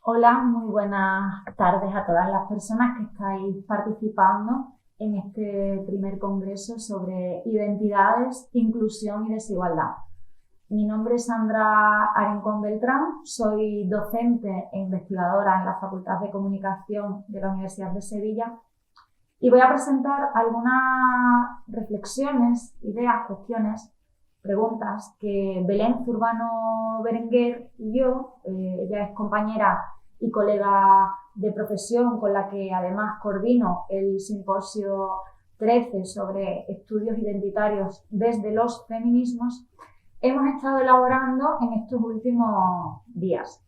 Hola, muy buenas tardes a todas las personas que estáis participando en este primer congreso sobre identidades, inclusión y desigualdad. Mi nombre es Sandra Arencón Beltrán, soy docente e investigadora en la Facultad de Comunicación de la Universidad de Sevilla y voy a presentar algunas reflexiones, ideas, cuestiones, preguntas que Belén Zurbano Berenguer y yo, ella es compañera y colega de profesión con la que además coordino el simposio 13 sobre estudios identitarios desde los feminismos, hemos estado elaborando en estos últimos días.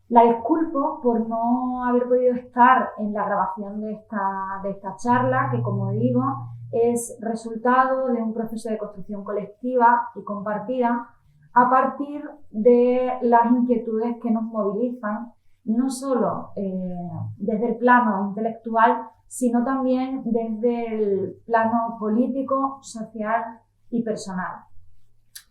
La disculpo por no haber podido estar en la grabación de esta charla, que como digo, es resultado de un proceso de construcción colectiva y compartida a partir de las inquietudes que nos movilizan, no solo desde el plano intelectual, sino también desde el plano político, social y personal.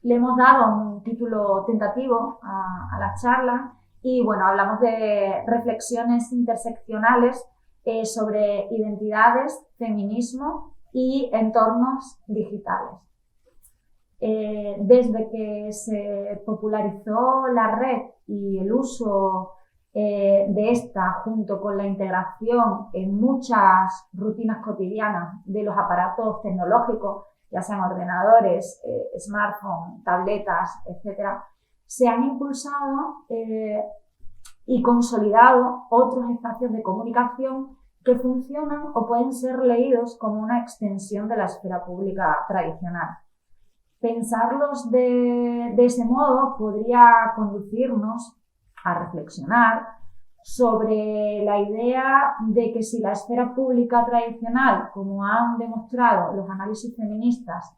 Le hemos dado un título tentativo a la charla y bueno, hablamos de reflexiones interseccionales sobre identidades, feminismo y entornos digitales. Desde que se popularizó la red y el uso de esta, junto con la integración en muchas rutinas cotidianas de los aparatos tecnológicos, ya sean ordenadores, smartphones, tabletas, etcétera, se han impulsado y consolidado otros espacios de comunicación que funcionan o pueden ser leídos como una extensión de la esfera pública tradicional. Pensarlos de ese modo podría conducirnos a reflexionar sobre la idea de que si la esfera pública tradicional, como han demostrado los análisis feministas,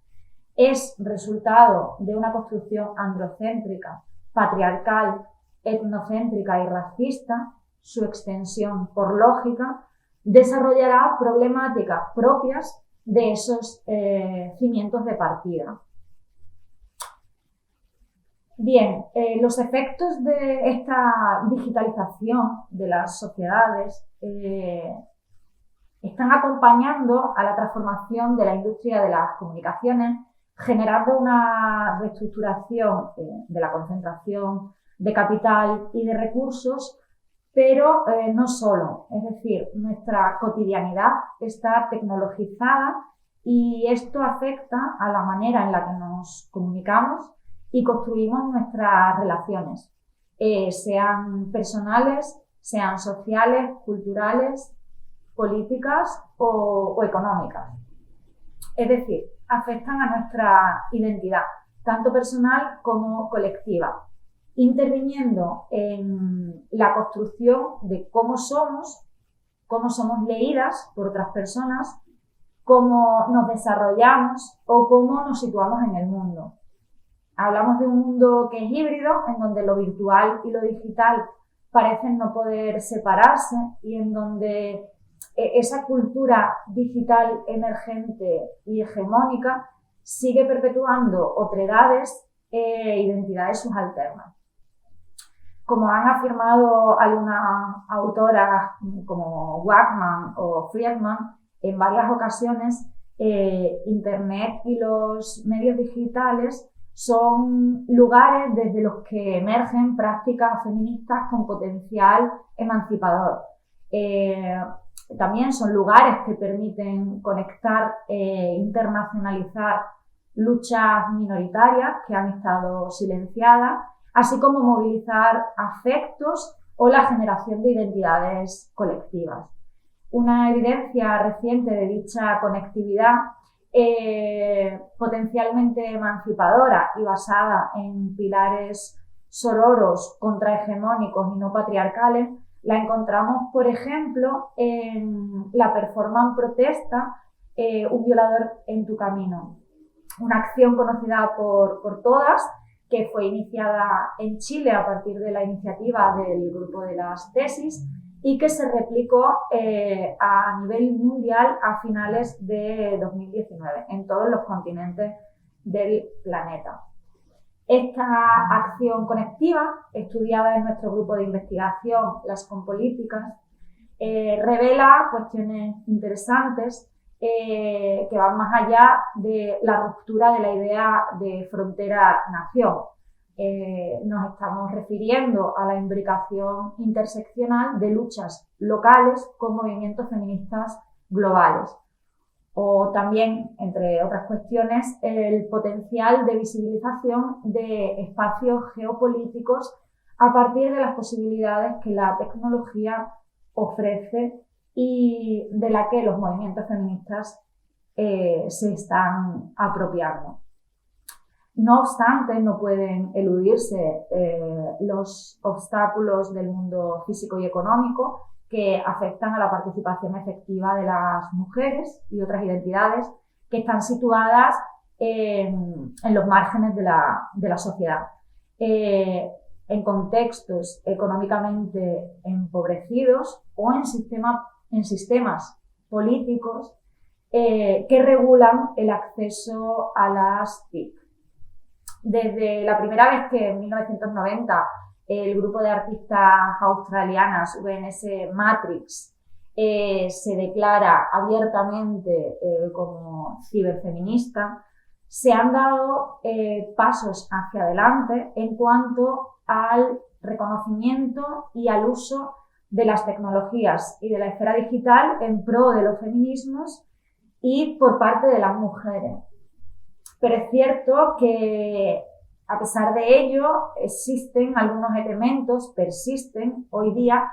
es resultado de una construcción androcéntrica, patriarcal, etnocéntrica y racista, su extensión, por lógica, desarrollará problemáticas propias de esos cimientos de partida. Bien, los efectos de esta digitalización de las sociedades están acompañando a la transformación de la industria de las comunicaciones, generando una reestructuración de la concentración de capital y de recursos, pero no solo. Es decir, nuestra cotidianidad está tecnologizada y esto afecta a la manera en la que nos comunicamos y construimos nuestras relaciones, sean personales, sean sociales, culturales, políticas o económicas. Es decir, afectan a nuestra identidad, tanto personal como colectiva, interviniendo en la construcción de cómo somos leídas por otras personas, cómo nos desarrollamos o cómo nos situamos en el mundo. Hablamos de un mundo que es híbrido, en donde lo virtual y lo digital parecen no poder separarse y en donde esa cultura digital emergente y hegemónica sigue perpetuando otredades e identidades subalternas. Como han afirmado algunas autoras como Wagman o Friedman en varias ocasiones, Internet y los medios digitales son lugares desde los que emergen prácticas feministas con potencial emancipador. También son lugares que permiten conectar e internacionalizar luchas minoritarias que han estado silenciadas, así como movilizar afectos o la generación de identidades colectivas. Una evidencia reciente de dicha conectividad potencialmente emancipadora y basada en pilares sororos, contrahegemónicos y no patriarcales, la encontramos, por ejemplo, en la performance protesta Un violador en tu camino, una acción conocida por todas, que fue iniciada en Chile a partir de la iniciativa del grupo de las tesis y que se replicó a nivel mundial a finales de 2019 en todos los continentes del planeta. Esta acción conectiva, estudiada en nuestro grupo de investigación, las compolíticas, revela cuestiones interesantes que van más allá de la ruptura de la idea de frontera-nación. Nos estamos refiriendo a la imbricación interseccional de luchas locales con movimientos feministas globales. O también, entre otras cuestiones, el potencial de visibilización de espacios geopolíticos a partir de las posibilidades que la tecnología ofrece y de la que los movimientos feministas se están apropiando. No obstante, no pueden eludirse los obstáculos del mundo físico y económico que afectan a la participación efectiva de las mujeres y otras identidades que están situadas en los márgenes de la sociedad. En contextos económicamente empobrecidos o en sistemas políticos que regulan el acceso a las TIC. Desde la primera vez que en 1990 el grupo de artistas australianas VNS Matrix se declara abiertamente como ciberfeminista, se han dado pasos hacia adelante en cuanto al reconocimiento y al uso de las tecnologías y de la esfera digital en pro de los feminismos y por parte de las mujeres. Pero es cierto que, a pesar de ello, existen algunos elementos, persisten hoy día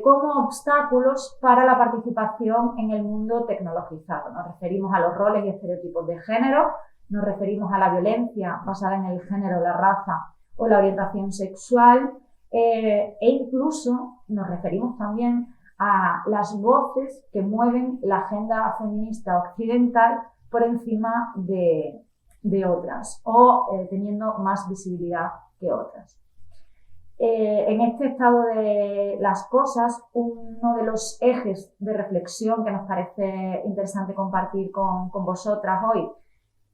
como obstáculos para la participación en el mundo tecnologizado. Nos referimos a los roles y estereotipos de género, nos referimos a la violencia basada en el género, la raza o la orientación sexual, e incluso nos referimos también a las voces que mueven la agenda feminista occidental por encima de otras o teniendo más visibilidad que otras. En este estado de las cosas, uno de los ejes de reflexión que nos parece interesante compartir con vosotras hoy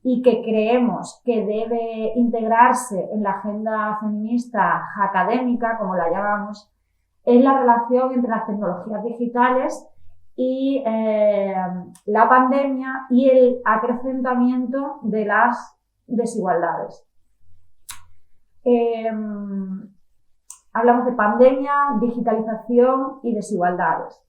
y que creemos que debe integrarse en la agenda feminista académica, como la llamamos, es la relación entre las tecnologías digitales y la pandemia y el acrecentamiento de las desigualdades. Hablamos de pandemia, digitalización y desigualdades.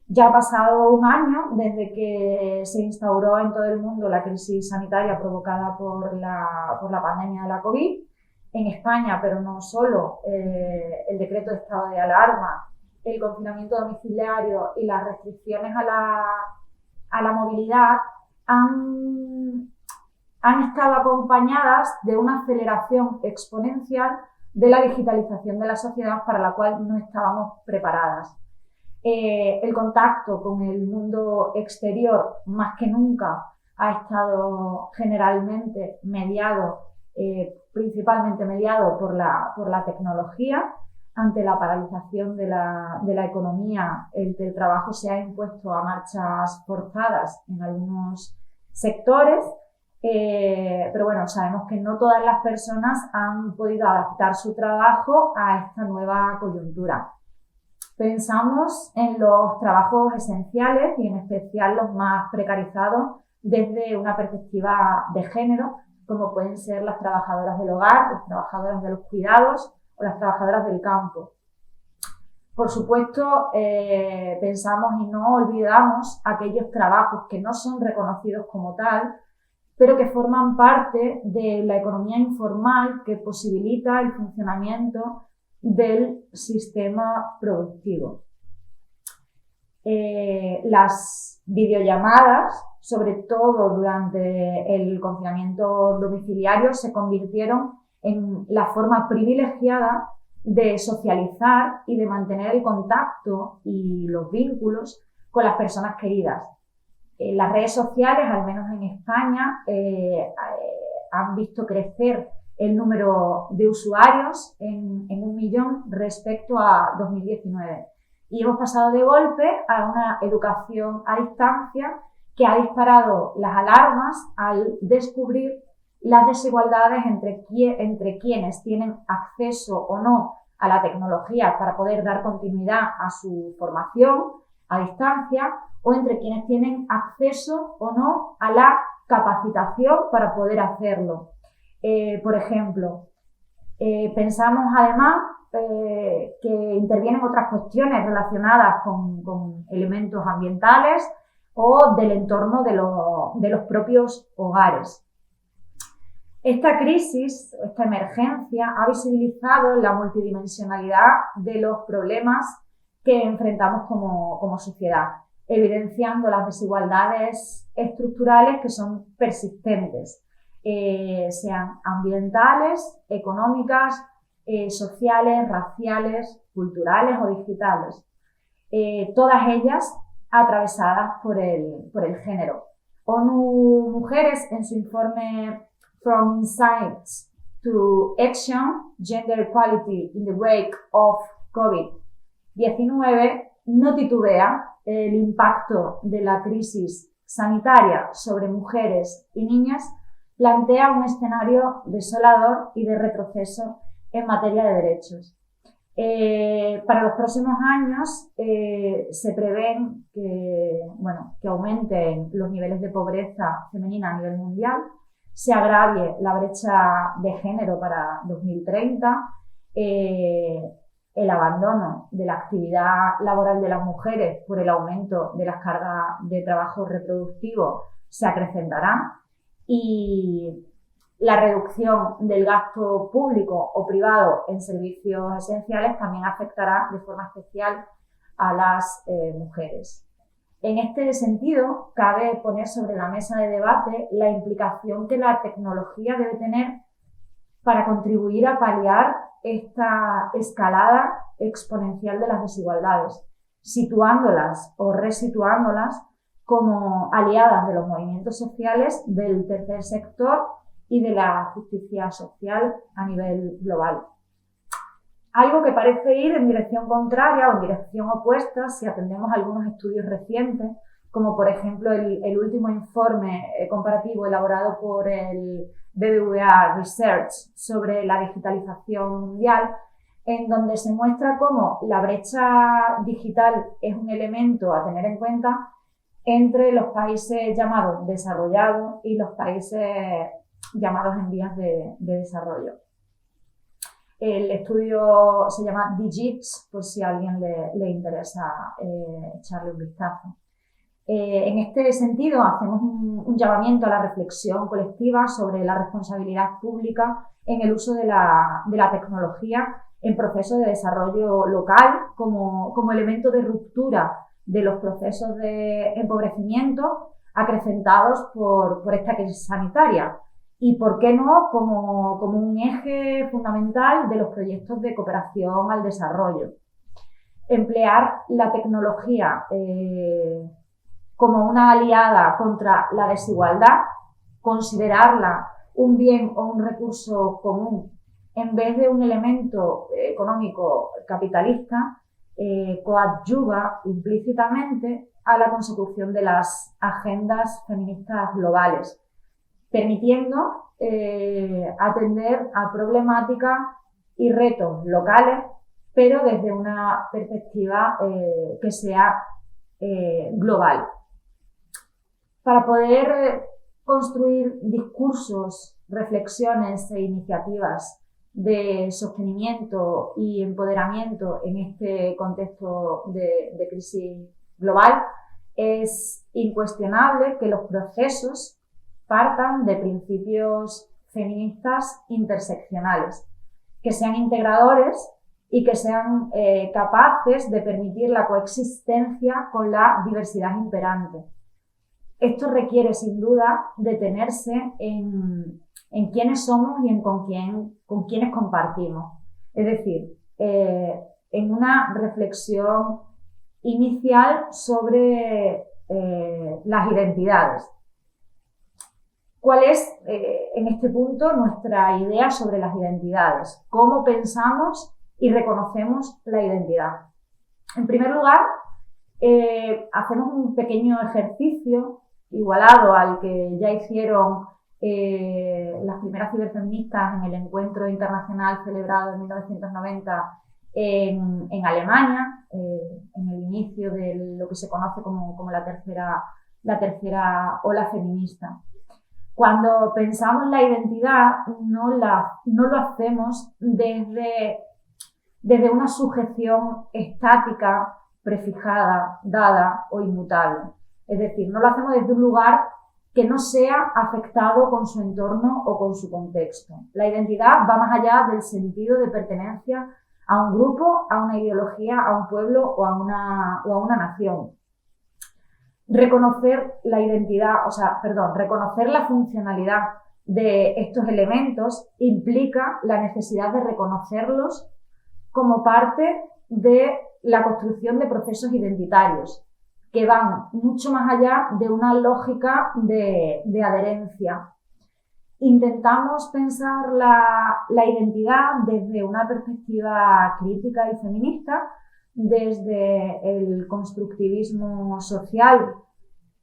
Ya ha pasado un año desde que se instauró en todo el mundo la crisis sanitaria provocada por la pandemia de la COVID. En España, pero no solo, el decreto de estado de alarma, el confinamiento domiciliario y las restricciones a la movilidad han estado acompañadas de una aceleración exponencial de la digitalización de la sociedad para la cual no estábamos preparadas. El contacto con el mundo exterior, más que nunca, ha estado generalmente principalmente mediado por la tecnología. Ante la paralización de la economía, el teletrabajo se ha impuesto a marchas forzadas en algunos sectores, pero bueno, sabemos que no todas las personas han podido adaptar su trabajo a esta nueva coyuntura. Pensamos en los trabajos esenciales y en especial los más precarizados desde una perspectiva de género, como pueden ser las trabajadoras del hogar, las trabajadoras de los cuidados o las trabajadoras del campo. Por supuesto, pensamos y no olvidamos aquellos trabajos que no son reconocidos como tal, pero que forman parte de la economía informal que posibilita el funcionamiento del sistema productivo. Las videollamadas, sobre todo durante el confinamiento domiciliario, se convirtieron en la forma privilegiada de socializar y de mantener el contacto y los vínculos con las personas queridas. Las redes sociales, al menos en España, han visto crecer el número de usuarios en 1 millón respecto a 2019. Y hemos pasado de golpe a una educación a distancia que ha disparado las alarmas al descubrir las desigualdades entre quienes tienen acceso o no a la tecnología para poder dar continuidad a su formación a distancia, o entre quienes tienen acceso o no a la capacitación para poder hacerlo. Por ejemplo, pensamos además que intervienen otras cuestiones relacionadas con elementos ambientales o del entorno de los propios hogares. Esta crisis, esta emergencia, ha visibilizado la multidimensionalidad de los problemas que enfrentamos como sociedad, evidenciando las desigualdades estructurales que son persistentes, sean ambientales, económicas, sociales, raciales, culturales o digitales, todas ellas atravesadas por el género. ONU Mujeres, en su informe From Insights to Action, Gender Equality in the Wake of COVID-19, no titubea el impacto de la crisis sanitaria sobre mujeres y niñas, plantea un escenario desolador y de retroceso en materia de derechos. Para los próximos años se prevén que aumenten los niveles de pobreza femenina a nivel mundial, se agravie la brecha de género para 2030, el abandono de la actividad laboral de las mujeres por el aumento de las cargas de trabajo reproductivo se acrecentará y la reducción del gasto público o privado en servicios esenciales también afectará de forma especial a las mujeres. En este sentido, cabe poner sobre la mesa de debate la implicación que la tecnología debe tener para contribuir a paliar esta escalada exponencial de las desigualdades, situándolas o resituándolas como aliadas de los movimientos sociales, del tercer sector y de la justicia social a nivel global. Algo que parece ir en dirección contraria o en dirección opuesta si atendemos a algunos estudios recientes, como por ejemplo el último informe comparativo elaborado por el BBVA Research sobre la digitalización mundial, en donde se muestra cómo la brecha digital es un elemento a tener en cuenta entre los países llamados desarrollados y los países llamados en vías de desarrollo. El estudio se llama Digits, por si a alguien le interesa echarle un vistazo. En este sentido, hacemos un llamamiento a la reflexión colectiva sobre la responsabilidad pública en el uso de la tecnología en procesos de desarrollo local como elemento de ruptura de los procesos de empobrecimiento acrecentados por esta crisis sanitaria. Y, ¿por qué no?, como un eje fundamental de los proyectos de cooperación al desarrollo. Emplear la tecnología como una aliada contra la desigualdad, considerarla un bien o un recurso común en vez de un elemento económico capitalista, coadyuva implícitamente a la consecución de las agendas feministas globales, permitiendo atender a problemáticas y retos locales, pero desde una perspectiva que sea global. Para poder construir discursos, reflexiones e iniciativas de sostenimiento y empoderamiento en este contexto de crisis global, es incuestionable que los procesos partan de principios feministas interseccionales, que sean integradores y que sean capaces de permitir la coexistencia con la diversidad imperante. Esto requiere, sin duda, detenerse en quiénes somos y con quiénes compartimos. Es decir, en una reflexión inicial sobre las identidades. ¿Cuál es, en este punto, nuestra idea sobre las identidades? ¿Cómo pensamos y reconocemos la identidad? En primer lugar, hacemos un pequeño ejercicio igualado al que ya hicieron las primeras ciberfeministas en el encuentro internacional celebrado en 1990 en Alemania, en el inicio de lo que se conoce como la tercera ola feminista. Cuando pensamos la identidad, no lo hacemos desde una sujeción estática, prefijada, dada o inmutable. Es decir, no lo hacemos desde un lugar que no sea afectado con su entorno o con su contexto. La identidad va más allá del sentido de pertenencia a un grupo, a una ideología, a un pueblo o a una nación. Reconocer la funcionalidad de estos elementos implica la necesidad de reconocerlos como parte de la construcción de procesos identitarios que van mucho más allá de una lógica de adherencia. Intentamos pensar la identidad desde una perspectiva crítica y feminista, desde el constructivismo social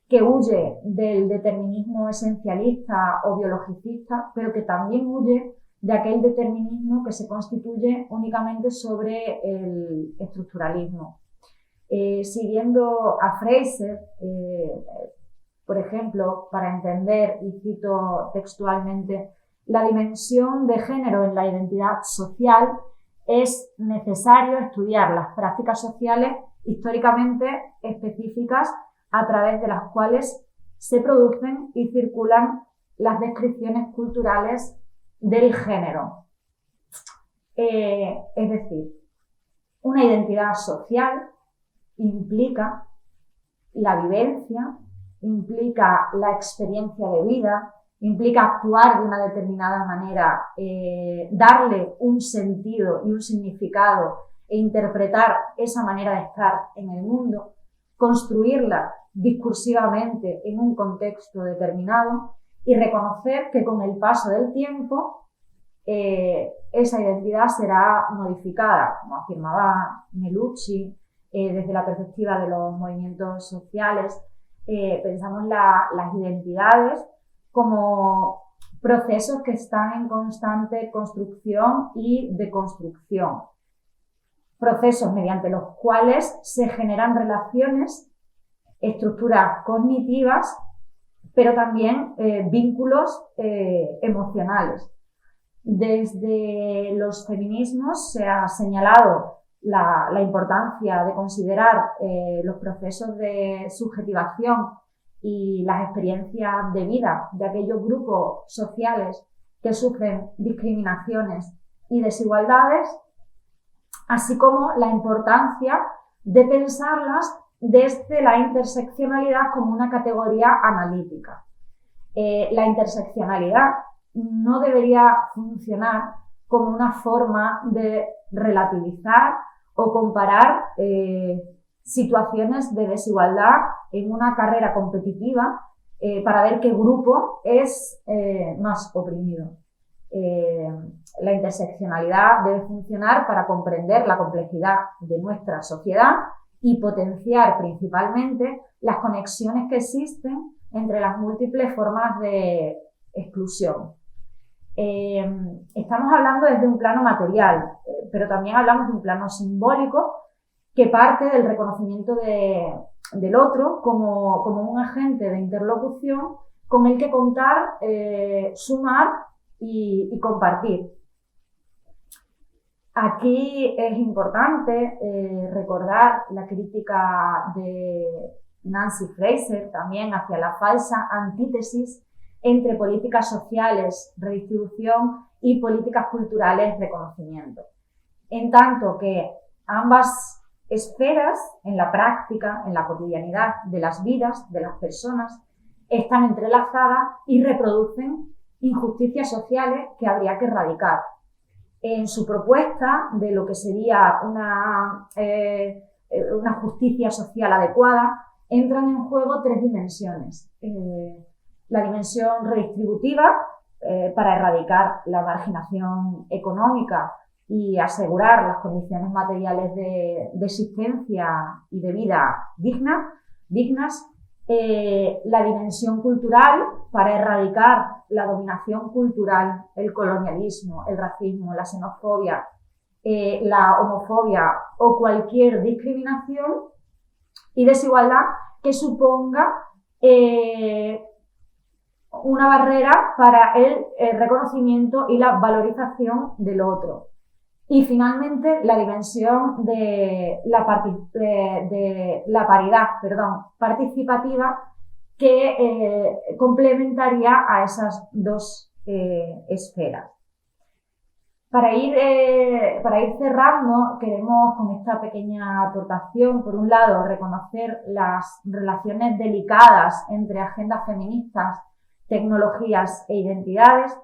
que huye del determinismo esencialista o biologicista, pero que también huye de aquel determinismo que se constituye únicamente sobre el estructuralismo. Siguiendo a Fraser, por ejemplo, para entender, y cito textualmente, la dimensión de género en la identidad social, es necesario estudiar las prácticas sociales históricamente específicas a través de las cuales se producen y circulan las descripciones culturales del género. Es decir, una identidad social implica la vivencia, implica la experiencia de vida, implica actuar de una determinada manera, darle un sentido y un significado e interpretar esa manera de estar en el mundo, construirla discursivamente en un contexto determinado y reconocer que con el paso del tiempo esa identidad será modificada, como afirmaba Melucci, desde la perspectiva de los movimientos sociales. Pensamos las identidades como procesos que están en constante construcción y deconstrucción. Procesos mediante los cuales se generan relaciones, estructuras cognitivas, pero también vínculos emocionales. Desde los feminismos se ha señalado la importancia de considerar los procesos de subjetivación y las experiencias de vida de aquellos grupos sociales que sufren discriminaciones y desigualdades, así como la importancia de pensarlas desde la interseccionalidad como una categoría analítica. La interseccionalidad no debería funcionar como una forma de relativizar o comparar situaciones de desigualdad en una carrera competitiva para ver qué grupo es más oprimido. La interseccionalidad debe funcionar para comprender la complejidad de nuestra sociedad y potenciar principalmente las conexiones que existen entre las múltiples formas de exclusión. Estamos hablando desde un plano material, pero también hablamos de un plano simbólico que parte del reconocimiento del otro como un agente de interlocución con el que contar, sumar y compartir. Aquí es importante recordar la crítica de Nancy Fraser también hacia la falsa antítesis entre políticas sociales, redistribución, y políticas culturales, reconocimiento. En tanto que ambas esferas, en la práctica, en la cotidianidad de las vidas de las personas, están entrelazadas y reproducen injusticias sociales que habría que erradicar. En su propuesta de lo que sería una justicia social adecuada, entran en juego tres dimensiones. La dimensión redistributiva, para erradicar la marginación económica y asegurar las condiciones materiales de existencia y de vida dignas. la dimensión cultural para erradicar la dominación cultural, el colonialismo, el racismo, la xenofobia, la homofobia o cualquier discriminación y desigualdad que suponga una barrera para el reconocimiento y la valorización del otro. Y finalmente, la dimensión de la paridad, participativa, que complementaría a esas dos esferas. Para ir cerrando, queremos con esta pequeña aportación, por un lado, reconocer las relaciones delicadas entre agendas feministas, tecnologías e identidades,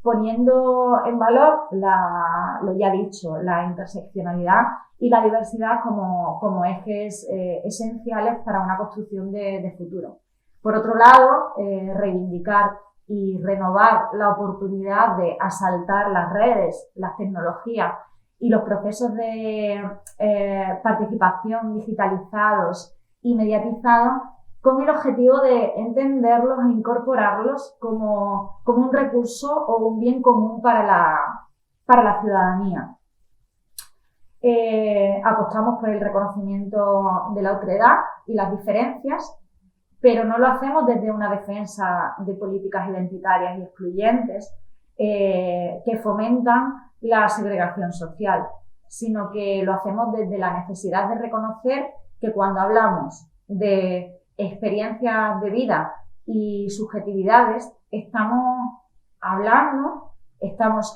poniendo en valor lo ya dicho, la interseccionalidad y la diversidad como ejes esenciales para una construcción de futuro. Por otro lado, reivindicar y renovar la oportunidad de asaltar las redes, las tecnologías y los procesos de participación digitalizados y mediatizados con el objetivo de entenderlos e incorporarlos como un recurso o un bien común para la ciudadanía. Apostamos por el reconocimiento de la otredad y las diferencias, pero no lo hacemos desde una defensa de políticas identitarias y excluyentes que fomentan la segregación social, sino que lo hacemos desde la necesidad de reconocer que cuando hablamos de experiencias de vida y subjetividades, estamos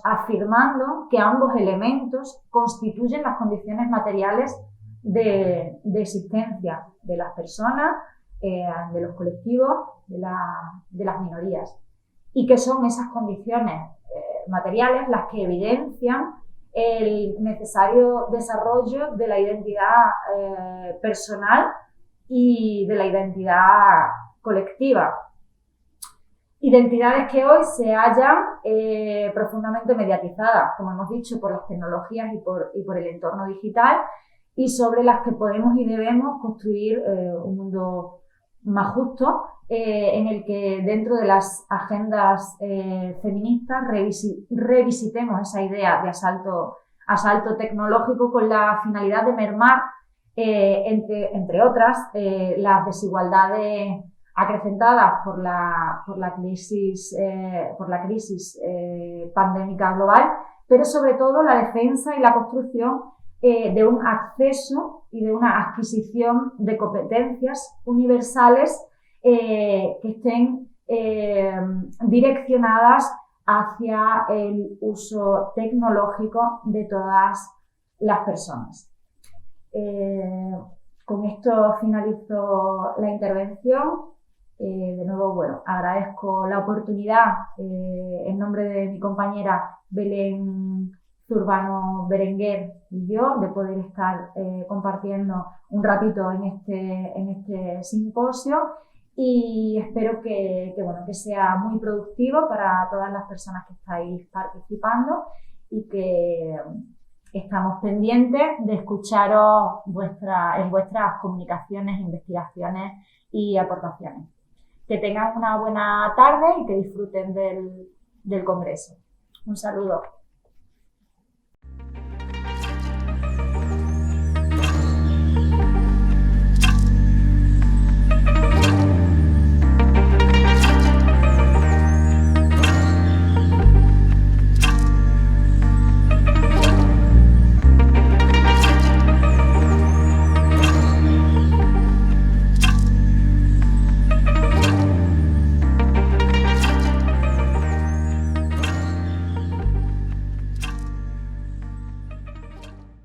afirmando que ambos elementos constituyen las condiciones materiales de existencia de las personas, de los colectivos, de las minorías, y que son esas condiciones materiales las que evidencian el necesario desarrollo de la identidad personal y de la identidad colectiva. Identidades que hoy se hallan profundamente mediatizadas, como hemos dicho, por las tecnologías y por el entorno digital, y sobre las que podemos y debemos construir un mundo más justo, en el que dentro de las agendas feministas revisitemos esa idea de asalto tecnológico con la finalidad de mermar, entre otras, las desigualdades acrecentadas por la crisis pandémica global, pero sobre todo la defensa y la construcción de un acceso y de una adquisición de competencias universales que estén direccionadas hacia el uso tecnológico de todas las personas. Con esto finalizo la intervención. De nuevo, agradezco la oportunidad en nombre de mi compañera Belén Zurbano Berenguer y yo de poder estar compartiendo un ratito en este simposio, y espero que sea muy productivo para todas las personas que estáis participando, y que estamos pendientes de escucharos en vuestras comunicaciones, investigaciones y aportaciones. Que tengan una buena tarde y que disfruten del congreso. Un saludo.